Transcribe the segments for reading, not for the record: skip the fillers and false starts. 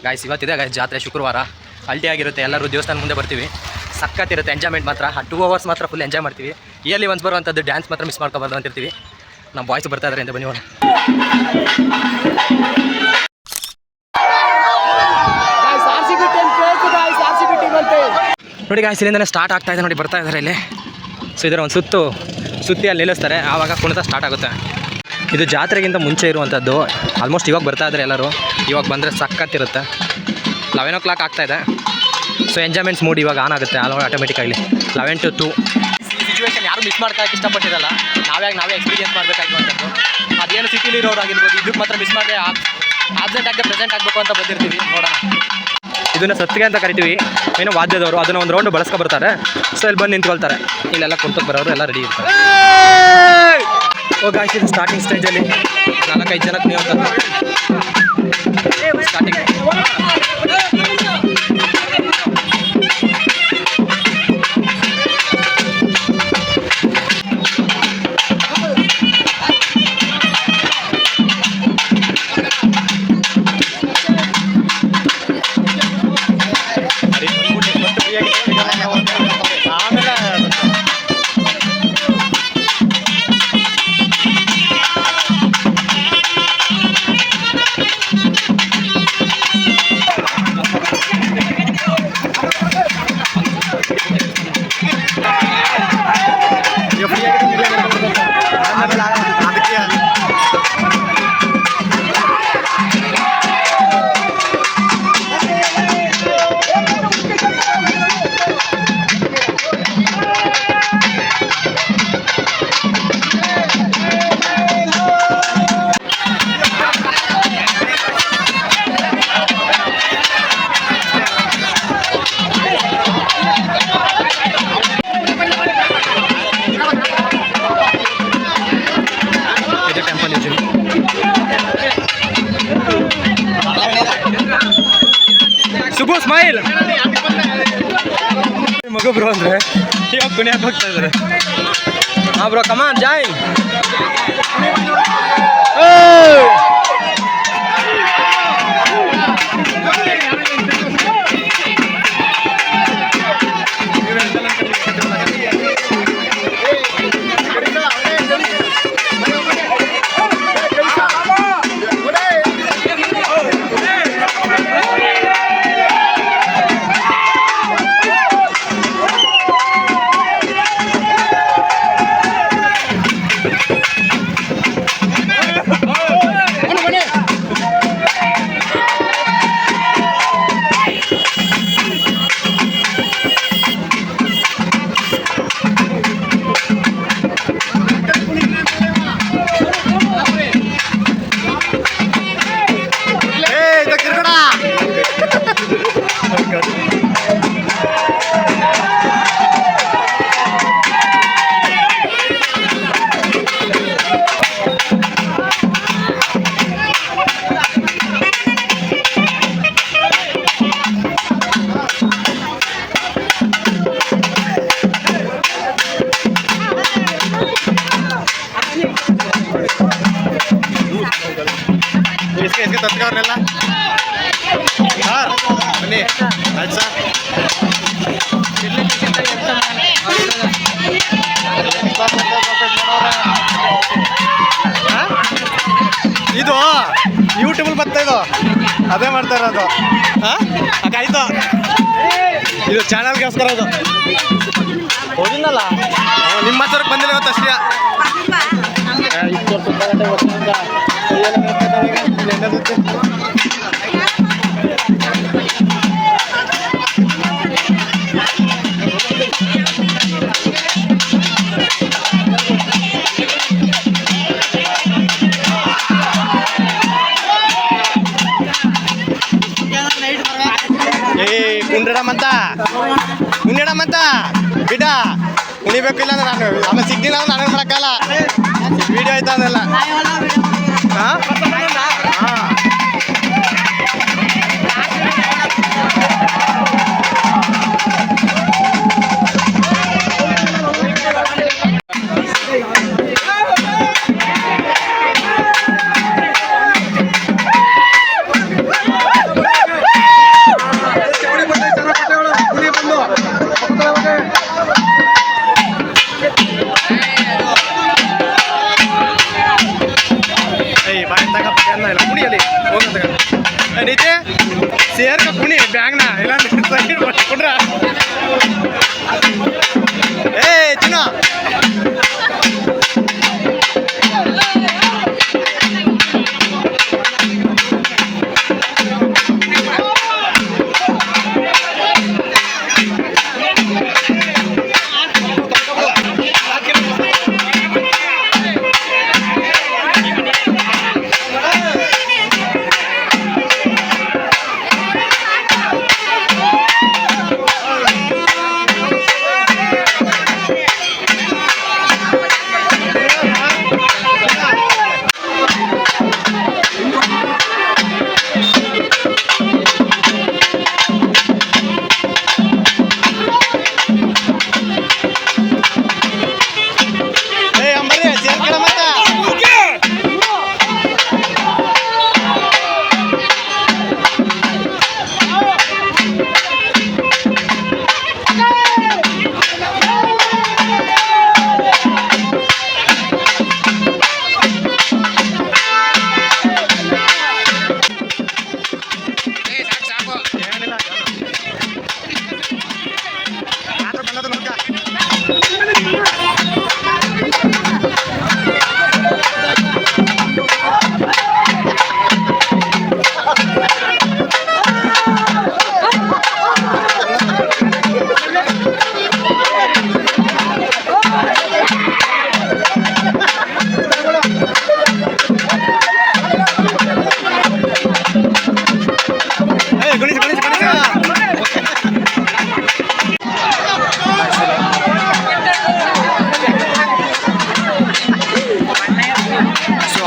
Guys ಇವತ್ತಿದೆ guys ಜಾತ್ರೆ ಶುಕ್ರವಾರ ಅಲ್ಟಿ ಆಗಿರುತ್ತೆ. ಎಲ್ಲರೂ ದೇವಸ್ಥಾನ ಮುಂದೆ ಬರ್ತೀವಿ. ಸಕ್ಕತ್ತಿರುತ್ತೆ ಎಂಜಾಯ್ಮೆಂಟ್ ಮಾತ್ರ. 2 hours ಮಾತ್ರ ಫುಲ್ ಎಂಜಾಯ್ ಮಾಡ್ತೀವಿ. ಇಯರ್ಲಿ ಒನ್ಸ್ ಬರುವಂಥದ್ದು ಡ್ಯಾನ್ಸ್ ಮಾತ್ರ ಮಿಸ್ ಮಾಡ್ಕೊಬಾರ್ದು ಅಂತಿರ್ತೀವಿ. ನಮ್ಮ ಬಾಯ್ಸ್ ಬರ್ತಾ ಇದ್ದಾರೆ ಅಂತ ಬನ್ನಿ ಹೋಗೋಣ. ನೋಡಿ ಗಾಯ್ಸ್ ಇಲ್ಲಿಂದನೇ ಸ್ಟಾರ್ಟ್ ಆಗ್ತಾ ಇದೆ ನೋಡಿ, ಬರ್ತಾ ಇದ್ದಾರೆ ಇಲ್ಲಿ. ಸೊ ಇದರ ಒಂದು ಸುತ್ತಿ ಅಲ್ಲಿ ನಿಲ್ಲಿಸ್ತಾರೆ, ಆವಾಗ ಕುಣಿತ ಸ್ಟಾರ್ಟ್ ಆಗುತ್ತೆ. ಇದು ಜಾತ್ರೆಗಿಂತ ಮುಂಚೆ ಇರುವಂಥದ್ದು. ಆಲ್ಮೋಸ್ಟ್ ಇವಾಗ ಬರ್ತಾ ಇದ್ದಾರೆ ಎಲ್ಲರೂ. ಇವಾಗ ಬಂದರೆ ಸಕ್ಕತ್ತಿರುತ್ತೆ. 11 o'clock ಆಗ್ತಾಯಿದೆ. ಸೊ ಎಂಜಾಯ್ಮೆಂಟ್ಸ್ ಮೂಡ್ ಇವಾಗ ಆನ್ ಆಗುತ್ತೆ ಆಟೋಮೆಟಿಕ್ಕಾಗಿ. 11 to 2 ಸಿಚುವೇಶನ್ ಯಾರು ಮಿಸ್ ಮಾಡ್ಕೊಳ್ಳೋಕೆ ಇಷ್ಟಪಟ್ಟಿರಲ್ಲ. ನಾವೇ ಎಕ್ಸ್ಪೀರಿಯನ್ಸ್ ಮಾಡಬೇಕಾಗಿರುವಂಥದ್ದು. ಅದೇನು ಸಿಟಿಲಿರೋರು ಆಗಿರ್ಬೋದು, ಇದಕ್ಕೆ ಮಾತ್ರ ಮಿಸ್ ಮಾಡದೆ ಆಬ್ಸೆಂಟ್ ಆಗಿ ಪ್ರೆಸೆಂಟ್ ಆಗಬೇಕು ಅಂತ ಬಂದಿರ್ತೀವಿ. ನೋಡೋಣ, ಇದನ್ನು ಸತ್ತಿಗೆ ಅಂತ ಕರಿತೀವಿ. ಏನೋ ವಾದ್ಯದವರು ಅದನ್ನು ಒಂದು ರೌಂಡ್ ಬಳಸ್ಕೊ ಬರ್ತಾರೆ. ಸೊ ಇಲ್ಲಿ ಬಂದು ನಿಂತ್ಕೊಳ್ತಾರೆ. ಇಲ್ಲೆಲ್ಲ ಕುಂತಕ್ಕೆ ಬರೋರು ಎಲ್ಲ ರೆಡಿ ಇರ್ತಾರೆ. ಹೋಗಿ ಇದು ಸ್ಟಾರ್ಟಿಂಗ್ ಸ್ಟೇಜಲ್ಲಿ 4-5 ಜನಕ್ಕೆ ನೀವು ಸ್ಟಾರ್ಟಿಂಗ್. ಸುಬ್ಬು ಸ್ಮೈಲ್ ಮಗು ಬ್ರೋ ಅಂದರೆ ಇವಾಗ ಕುಣಿಯಕ್ಕೆ ಹೋಗ್ತಾ ಇದ್ದಾರೆ. ಹಾಂ ಬ್ರೋ ಕಮಾನ್ ಜಾಯಿನ್. इसके तत्कार नेला सर बन्नी आಯ್ತು ಸರ್. ಇದು ಯೂಟ್ಯೂಬ್ ಬರ್ತಾ ಇದು ಅದೇ ಮಾಡ್ತಾ ಇರೋದು. ಆಯ್ತು, ಇದು ಚಾನಲ್ಗೋಸ್ಕರ ಇದು ಹೋಗಿಲ್ಲಲ್ಲ, ನಿಮ್ಮ ಹತ್ರಕ್ಕೆ ಬಂದಿಲ್ಲ ಇವತ್ತು ಅಷ್ಟೇ. ಕುಂಡಡಮಂತ ಬಿಡ ಕುಣಿಬೇಕಿಲ್ಲ ನಾನು ಆಮೇಲೆ ಸಿಗ್ಲಿಲ್ಲ ಅಂದ್ರೆ ನಾನೇನು ಮಾಡೋಕ್ಕಲ್ಲ. ವಿಡಿಯೋ ಆಯ್ತಾ ಅದೆಲ್ಲ. ಹಾಂ ಹಾಂ ಸೇರ್ಕ ಕುಣಿ ಬ್ಯಾಗ್ನ ಇಲ್ಲ ಕೊಡ್ರ ಏ ಚಿನ್ನ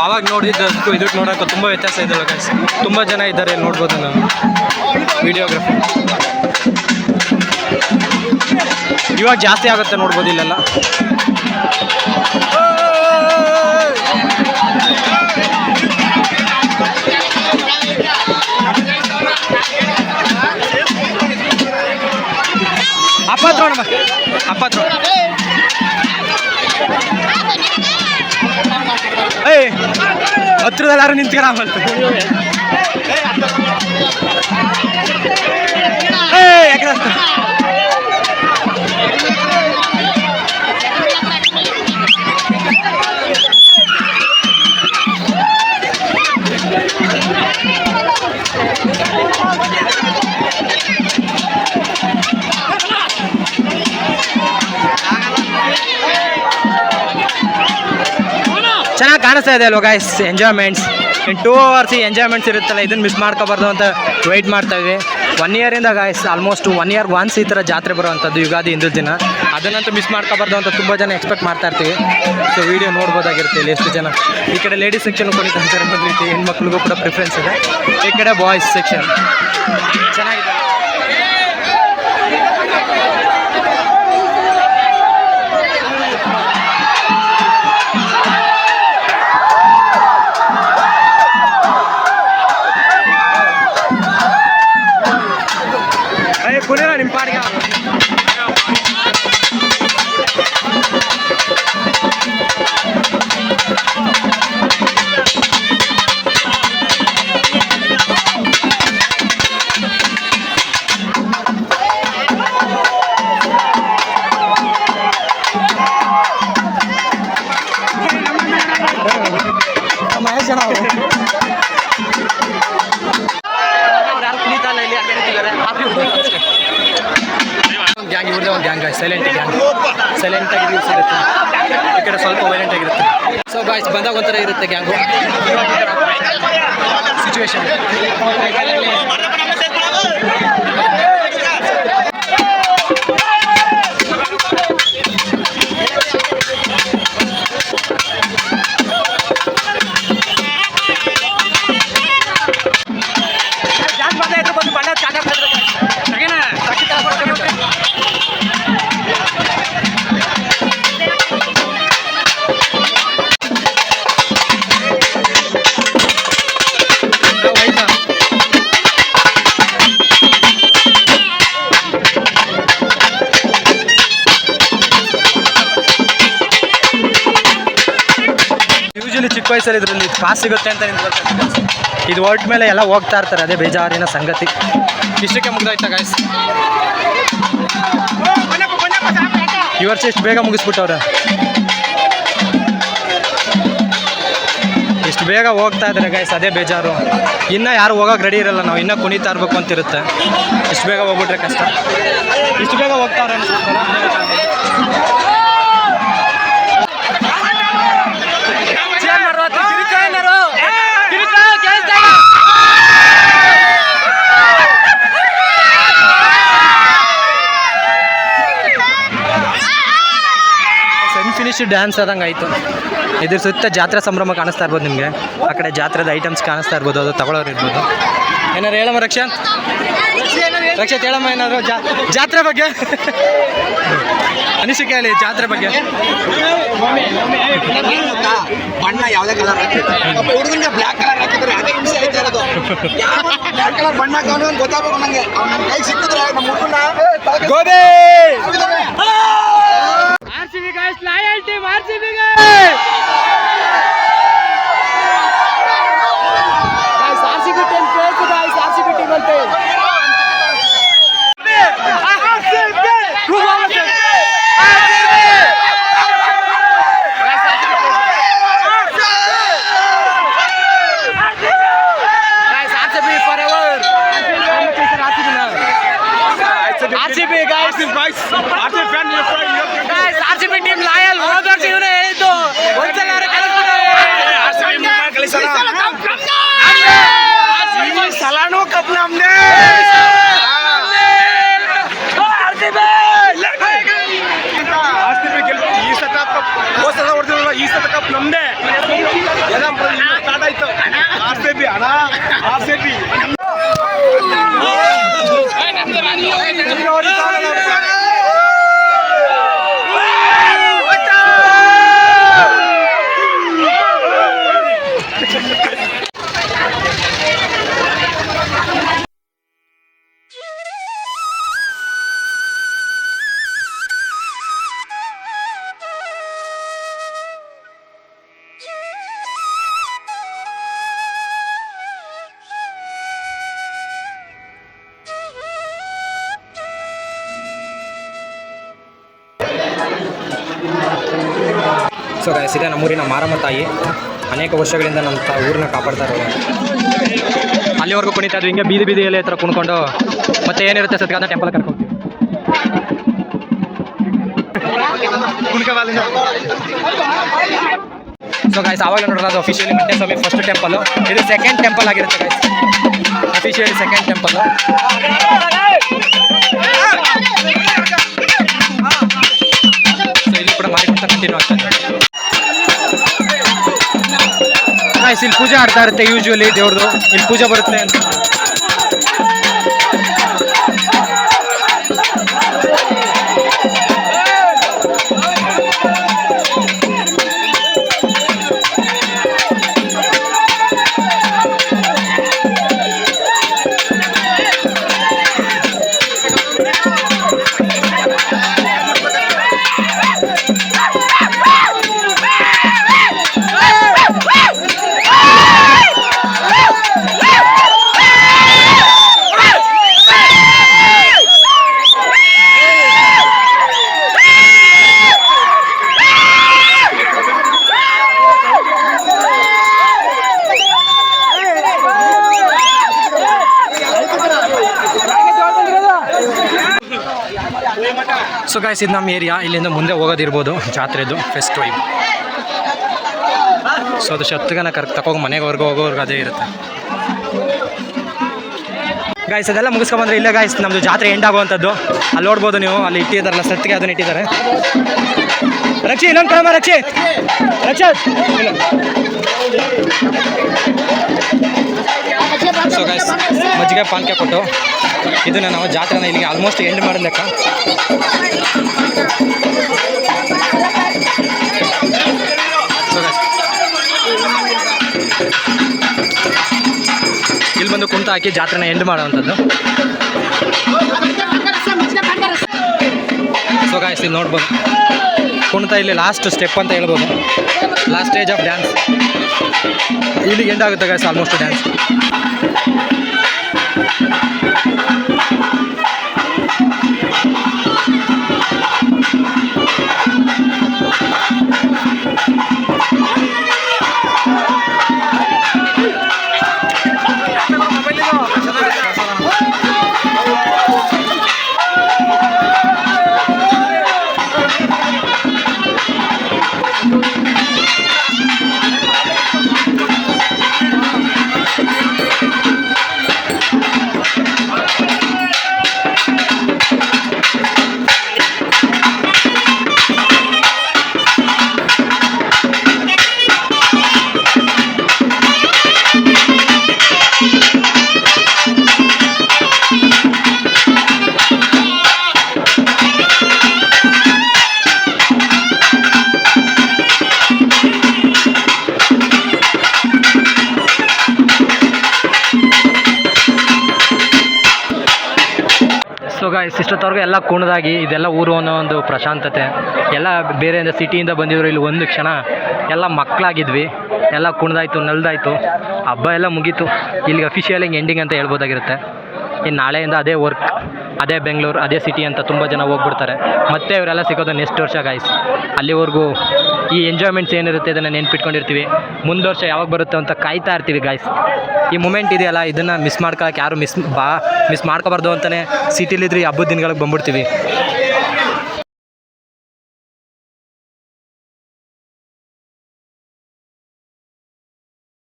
ಆವಾಗ ನೋಡಿದ್ದಕ್ಕೂ ಇದಕ್ಕೆ ನೋಡೋಕೆ ತುಂಬ ವ್ಯತ್ಯಾಸ ಇದೆ ಗೈಸ್. ತುಂಬ ಜನ ಇದ್ದಾರೆ ನೋಡ್ಬೋದು ನಾನು ವಿಡಿಯೋಗ್ರಫಿ. ಇವಾಗ ಜಾಸ್ತಿ ಆಗುತ್ತೆ ನೋಡ್ಬೋದು ಇಲ್ಲೆಲ್ಲ. ಅಪ್ಪತ್ರ ಏಯ್ ಹತ್ರದಲ್ಲಿ ಯಾರು ನಿಂತ್ಕೊಳ್ಳ ಚೆನ್ನಾಗಿ ಕಾಣಿಸ್ತಾ ಇದೆ ಅಲ್ವಾ ಗೈಸ್. ಎಂಜಾಯ್ಮೆಂಟ್ಸ್ ಇನ್ 2 hours ಎಂಜಾಯ್ಮೆಂಟ್ಸ್ ಇರುತ್ತಲ್ಲ, ಇದನ್ನು ಮಿಸ್ ಮಾಡ್ಕೋಬಾರ್ದು ಅಂತ ವೆಯ್ಟ್ ಮಾಡ್ತಾ ಇದ್ವಿ 1 year guys. Almost 1 year once ಈ ಥರ ಜಾತ್ರೆ ಬರುವಂಥದ್ದು ಯುಗಾದಿ ಹಿಂದಿನ ದಿನ. ಅದನ್ನಂತೂ ಮಿಸ್ ಮಾಡ್ಕೋಬಾರ್ದು ಅಂತ ತುಂಬ ಜನ ಎಕ್ಸ್ಪೆಕ್ಟ್ ಮಾಡ್ತಾ ಇರ್ತೀವಿ. ಸೊ ವೀಡಿಯೋ ನೋಡ್ಬೋದಾಗಿರುತ್ತೆ ಇಲ್ಲಿ ಎಷ್ಟು ಜನ. ಈ ಕಡೆ ಲೇಡೀಸ್ ಸೆಕ್ಷನ್ ಕೊಡಿತಾರೆ ಒಂದು ರೀತಿ, ಹೆಣ್ಮಕ್ಳಿಗೂ ಕೂಡ ಪ್ರಿಫರೆನ್ಸ್ ಇದೆ. ಈ ಕಡೆ ಬಾಯ್ಸ್ ಸೆಕ್ಷನ್ ಚೆನ್ನಾಗಿದೆ. ಕುಣಿರ ನಿಮ್ಮ ಪಾಡಿಗೆ. ಮಹೇಶ್ ಜನ ಯಾರು ಕುಣಿತಾಲ ಇಲ್ಲಿ ಅಡ್ಡಾಡ್ತಿದ್ದಾರೆ. ಗ್ಯಾಂಗ್ ಇವ್ರದೇ ಒಂದು ಗ್ಯಾಂಗ್, ಸೈಲೆಂಟ್ ಗ್ಯಾಂಗ್, ಸೈಲೆಂಟಾಗಿ ಯೂಸ್ ಇರುತ್ತೆ. ಈ ಕಡೆ ಸ್ವಲ್ಪ ವೈಲೆಂಟ್ ಆಗಿರುತ್ತೆ. ಸೊ ಗಾಯ್ಸ್ ಬಂದಾಗ ಒಂಥರ ಇರುತ್ತೆ ಗ್ಯಾಂಗು ಸಿಚುವೇಶನ್. ವಯಸ್ಸಲ್ಲಿ ಇದರಲ್ಲಿ ಪಾಸ್ ಸಿಗುತ್ತೆ ಅಂತ ನಿಂತ್ಕೊಳ್ತಾರೆ. ಇದು ಹೊರಟ ಮೇಲೆ ಎಲ್ಲ ಹೋಗ್ತಾ ಇರ್ತಾರೆ, ಅದೇ ಬೇಜಾರಿನ ಸಂಗತಿ. ಇಷ್ಟಕ್ಕೆ ಮುಗ್ದಾಯ್ತಾ ಗಾಯ್ಸ್? ಈ ವರ್ಷ ಇಷ್ಟು ಬೇಗ ಮುಗಿಸ್ಬಿಟ್ಟವ್ರೆ, ಇಷ್ಟು ಬೇಗ ಹೋಗ್ತಾ ಇದ್ದಾರೆ ಗಾಯ್ಸ್, ಅದೇ ಬೇಜಾರು. ಇನ್ನೂ ಯಾರು ಹೋಗೋಕೆ ರೆಡಿ ಇರಲ್ಲ, ನಾವು ಇನ್ನೂ ಕುಣಿತಾ ಇರಬೇಕು ಅಂತಿರುತ್ತೆ. ಇಷ್ಟು ಬೇಗ ಹೋಗ್ಬಿಟ್ರೆ ಕಷ್ಟ. ಇಷ್ಟು ಬೇಗ ಹೋಗ್ತಾರೆ ಫಿನಿಶ್ ಡ್ಯಾನ್ಸ್ ಆದಂಗೆ ಆಯಿತು. ಇದ್ರ ಸುತ್ತ ಜಾತ್ರೆ ಸಂಭ್ರಮ ಕಾಣಿಸ್ತಾ ಇರ್ಬೋದು ನಿಮಗೆ. ಆ ಕಡೆ ಜಾತ್ರೆದ ಐಟಮ್ಸ್ ಕಾಣಿಸ್ತಾ ಇರ್ಬೋದು, ಅದು ತಗೊಳ್ಳೋರು ಇರ್ಬೋದು. ಏನಾರು ಹೇಳಮ್ಮ ರಕ್ಷಾಂತ್? ರಕ್ಷಾಂತ್ ಹೇಳಮ್ಮ ಏನಾದ್ರು ಜಾತ್ರೆ ಬಗ್ಗೆ ಅನಿಸಿಕೆ ಹೇಳಿ, ಜಾತ್ರೆ ಬಗ್ಗೆ. ಬಣ್ಣ ಯಾವುದೇ ಕಲರ್ ಹುಡುಗನಿಗೆ ಬ್ಲ್ಯಾಕ್ ಕಲರ್ ಹಾಕಿದ್ರೆ ಅದೇ ಹಿಂಸೆ ಆಯ್ತಾ ಇರೋದು. ಬ್ಲ್ಯಾಕ್ ಕಲರ್ ಬಣ್ಣ ಹಾಕೋನು ಗೊತ್ತಾಗಬೇಕು ನನಗೆ. ನಮ್ಮ ಕೈ ಸಿಕ್ಕಿದ್ರೆ ನಮ್ಮ ಹುಡುಗನ gobi RCB guys, loyal team RCB guys. Guys, RCB team crazy guys, RCB team ante. Guys, RCB forever. RCB guys, RCB fan guys, RCB team loyal. ಹೋದ ಜೀವನ ಹೇಳಿದ್ದು ಒಂದ್ಸಲ ಸಲಾನು ಕಪ್ ನಮ್ದೇ. ಈ ಸತ ಕಪ್ ಹೋದ ಸಲ ಹೊಡೆದಿಲ್ಲ, ಈ ಸತ ಕಪ್ ನಮ್ದೇ. ಸ್ಟಾರ್ಟ್ ಆಯ್ತು RCB ಅಣ್ಣ, RCB ಸೊ ಗಾಯ್ಸ್, ಇದೆ ನಮ್ಮೂರಿನ ಮಾರಮ್ಮ ತಾಯಿ. ಅನೇಕ ವರ್ಷಗಳಿಂದ ನಮ್ಮ ಊರನ್ನ ಕಾಪಾಡ್ತಾ ಇರೋದು. ಅಲ್ಲಿವರೆಗೂ ಕುಣಿತಾ ಇದ್ವಿ, ಹಿಂಗೆ ಬೀದಿ ಬೀದಿಯಲ್ಲಿ ಹತ್ರ ಕುಣ್ಕೊಂಡು ಮತ್ತೆ ಏನಿರುತ್ತೆ ಸತ್ಕಾದ ಟೆಂಪಲ್ ಕರ್ಕೊಂಡು. ಸೊ ಗಾಯ್ಸ್, ಆವಾಗ ನೋಡೋದು ಅಫಿಷಿಯಲಿ ಮಂಟೆ ಸ್ವಾಮಿ ಫಸ್ಟ್ ಟೆಂಪಲ್. ಇದು ಸೆಕೆಂಡ್ ಟೆಂಪಲ್ ಆಗಿರುತ್ತೆ guys, officially second temple. So ಇಲ್ಲಿ ಕೂಡ ಮಾರಿಕೊಂತ ಕಂಟಿನ್ಯೂ ಆಗ್ತದೆ ಗಾಯ್ಸ್. ಇಲ್ಲಿ ಪೂಜೆ ಆಡ್ತಾ ಇರುತ್ತೆ ಯೂಶ್ವಲಿ, ದೇವ್ರದ್ದು ಇಲ್ಲಿ ಪೂಜೆ ಬರುತ್ತೆ ಅಂತ. ಸೊ ಗಾಯ್ಸ್, ಇದು ನಮ್ಮ ಏರಿಯಾ. ಇಲ್ಲಿಂದ ಮುಂದೆ ಹೋಗೋದಿರ್ಬೋದು ಜಾತ್ರೆದು ಫೆಸ್ಟ್ ವೈಬ್. ಸೊ ಅದು ಶತ್ರುಗನ ತಗೋಗಿ ಮನೆವರೆಗೂ ಹೋಗೋರ್ಗೆ ಅದೇ ಇರುತ್ತೆ ಗಾಯ್ಸ್. ಅದೆಲ್ಲ ಮುಗಿಸ್ಕೊಂಬಂದ್ರೆ ಇಲ್ಲ ಗಾಯ್ಸ್, ನಮ್ಮದು ಜಾತ್ರೆ ಎಂಡ್ ಆಗುವಂಥದ್ದು. ಅಲ್ಲಿ ನೋಡ್ಬೋದು ನೀವು, ಅಲ್ಲಿ ಇಟ್ಟಿದ್ದಾರಲ್ಲ ಸತ್ತಿಗೆ, ಅದನ್ನ ಇಟ್ಟಿದ್ದಾರೆ. ರಕ್ಷಿ ಇನ್ನೊಂದು ಕಳಮ್ಮ, ರಕ್ಷಿ ಸೊ ಗಾಯ್ಸ್, ಮಜ್ಜಿಗೆ ಪಾನಕ ಕೊಟ್ಟು ಇದನ್ನು ನಾವು ಜಾತ್ರೆನ ಇಲ್ಲಿಗೆ ಆಲ್ಮೋಸ್ಟ್ ಎಂಡ್ ಮಾಡಿದ ಲೆಕ್ಕ. ಸೊ ಗಾಯ್ಸ್, ಇಲ್ಲಿ ಬಂದು ಕುಂತ ಹಾಕಿ ಜಾತ್ರೆನ ಎಂಡ್ ಮಾಡೋವಂಥದ್ದು. ಸೊ ಗಾಯ್ಸ್, ಇಲ್ಲಿ ನೋಡ್ಬೋದು ಕುಣಿತ ಇಲ್ಲಿ ಲಾಸ್ಟ್ ಸ್ಟೆಪ್ ಅಂತ ಹೇಳ್ಬೋದು, ಲಾಸ್ಟ್ ಸ್ಟೇಜ್ ಆಫ್ ಡ್ಯಾನ್ಸ್. ಇಲ್ಲಿಗೆ ಎಂಡ್ ಆಗುತ್ತೆ guys almost dance. So guys ಇಷ್ಟೊತ್ತವರೆಗೂ ಎಲ್ಲ ಕುಣಿದಾಗಿ ಇದೆಲ್ಲ ಊರು ಅನ್ನೋ ಒಂದು ಪ್ರಶಾಂತತೆ ಎಲ್ಲ ಬೇರೆಯಿಂದ ಸಿಟಿಯಿಂದ ಬಂದಿದ್ರು. ಇಲ್ಲಿ ಒಂದು ಕ್ಷಣ ಎಲ್ಲ ಮಕ್ಕಳಾಗಿದ್ವಿ, ಎಲ್ಲ ಕುಣಿದಾಯ್ತು, ನಲ್ದಾಯ್ತು, ಹಬ್ಬ ಎಲ್ಲ ಮುಗೀತು. ಇಲ್ಲಿಗೆ ಅಫಿಷಿಯಲ್ ಎಂಡಿಂಗ್ ಅಂತ ಹೇಳ್ಬೋದಾಗಿರುತ್ತೆ. ಇನ್ನು ನಾಳೆಯಿಂದ ಅದೇ ವರ್ಕ್, ಅದೇ ಬೆಂಗಳೂರು, ಅದೇ ಸಿಟಿ ಅಂತ ತುಂಬ ಜನ ಹೋಗ್ಬಿಡ್ತಾರೆ. ಮತ್ತೆ ಇವರೆಲ್ಲ ಸಿಗೋದು ನೆಕ್ಸ್ಟ್ ವರ್ಷ ಗಾಯ್ಸ್. ಅಲ್ಲಿವರೆಗೂ ಈ ಎಂಜಾಯ್ಮೆಂಟ್ಸ್ ಏನಿರುತ್ತೆ ಇದನ್ನು ನೆನ್ಪಿಟ್ಕೊಂಡಿರ್ತೀವಿ. ಮುಂದೆ ವರ್ಷ ಯಾವಾಗ ಬರುತ್ತೆ ಅಂತ ಕಾಯ್ತಾ ಇರ್ತೀವಿ ಗಾಯ್ಸ್. ಈ ಮೂಮೆಂಟ್ ಇದೆಯಲ್ಲ ಇದನ್ನು ಮಿಸ್ ಮಾಡ್ಕೊಳಕ್ಕೆ ಯಾರು ಮಿಸ್ ಮಾಡ್ಕೋಬಾರ್ದು ಅಂತಲೇ ಸಿಟಿಲಿದ್ರೆ ಈ ಹಬ್ಬದ ದಿನಗಳಿಗೆ ಬಂದ್ಬಿಡ್ತೀವಿ.